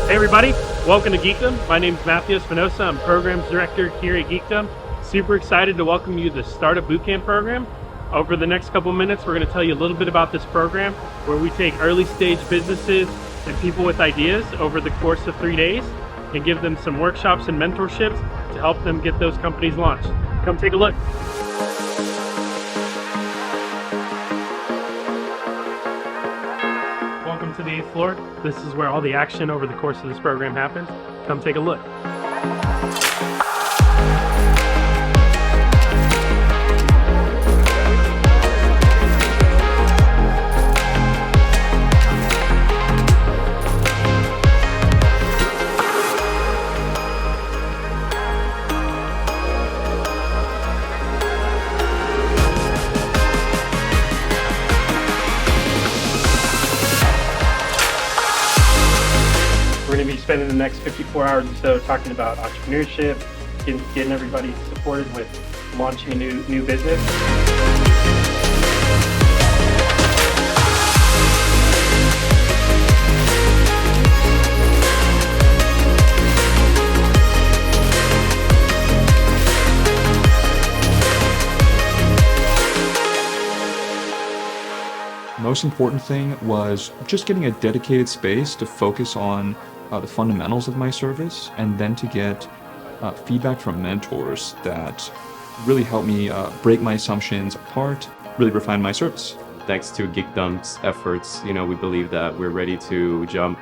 Hey everybody, welcome to Geekdom. My name is Matthew Espinosa. I'm Programs Director here at Geekdom. Super excited to welcome you to the Startup Bootcamp program. Over the next couple minutes, we're going to tell you a little bit about this program where we take early stage businesses and people with ideas over the course of 3 days and give them some workshops and mentorships to help them get those companies launched. Come take a look. Welcome to the 8th floor. This is where all the action over the course of this program happens. Come take a look. We're going to be spending the next 54 hours or so talking about entrepreneurship, getting everybody supported with launching a new business. Most important thing was just getting a dedicated space to focus on the fundamentals of my service, and then to get feedback from mentors that really help me break my assumptions apart, really refine my service. Thanks to Geekdom's efforts, we believe that we're ready to jump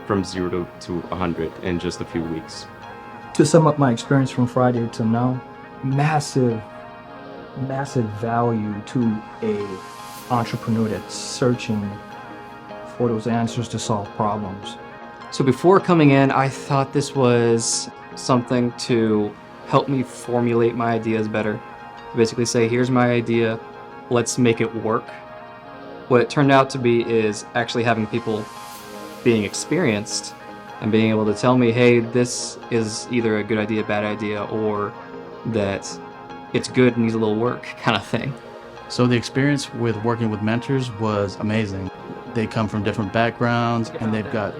from 0 to 100 in just a few weeks. To sum up my experience from Friday to now, massive value to a entrepreneur that's searching for those answers to solve problems. So before coming in, I thought this was something to help me formulate my ideas better. Basically say, here's my idea, let's make it work. What it turned out to be is actually having people being experienced and being able to tell me, hey, this is either a good idea, bad idea, or that it's good and needs a little work kind of thing. So the experience with working with mentors was amazing. They come from different backgrounds and they've got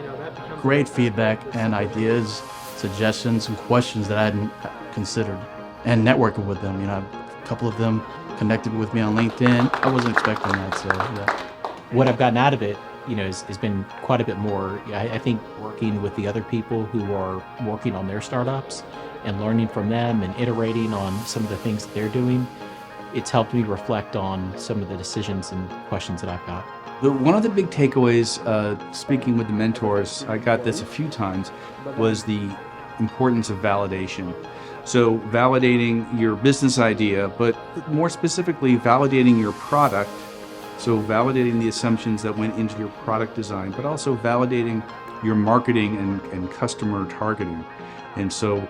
great feedback and ideas, suggestions, and questions that I hadn't considered. And networking with them, a couple of them connected with me on LinkedIn. I wasn't expecting that, so yeah. What I've gotten out of it, has been quite a bit more. I think working with the other people who are working on their startups and learning from them and iterating on some of the things that they're doing, it's helped me reflect on some of the decisions and questions that I've got. One of the big takeaways, speaking with the mentors, I got this a few times, was the importance of validation. So validating your business idea, but more specifically, validating your product. So validating the assumptions that went into your product design, but also validating your marketing and customer targeting. And so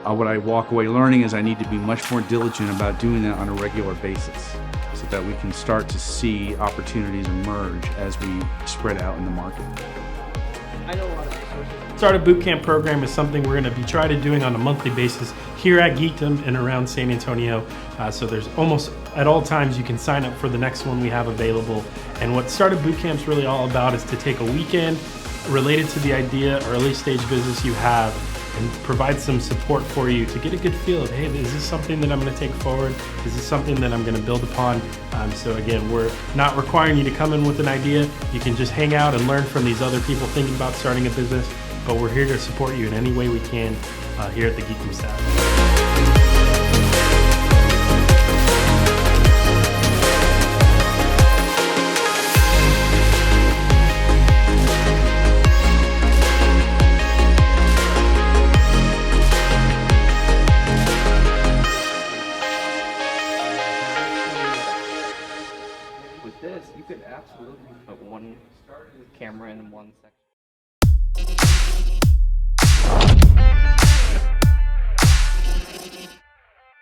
what I walk away learning is I need to be much more diligent about doing that on a regular basis, so that we can start to see opportunities emerge as we spread out in the market. Startup Bootcamp program is something we're going to be trying to doing on a monthly basis here at Geekdom and around San Antonio. So there's almost at all times you can sign up for the next one we have available. And what Startup Bootcamp is really all about is to take a weekend related to the idea or early stage business you have and provide some support for you to get a good feel of, hey, is this something that I'm going to take forward? Is this something that I'm going to build upon? So again, we're not requiring you to come in with an idea. You can just hang out and learn from these other people thinking about starting a business, but we're here to support you in any way we can here at the Geekdom staff. With this, you could absolutely put one camera in one section.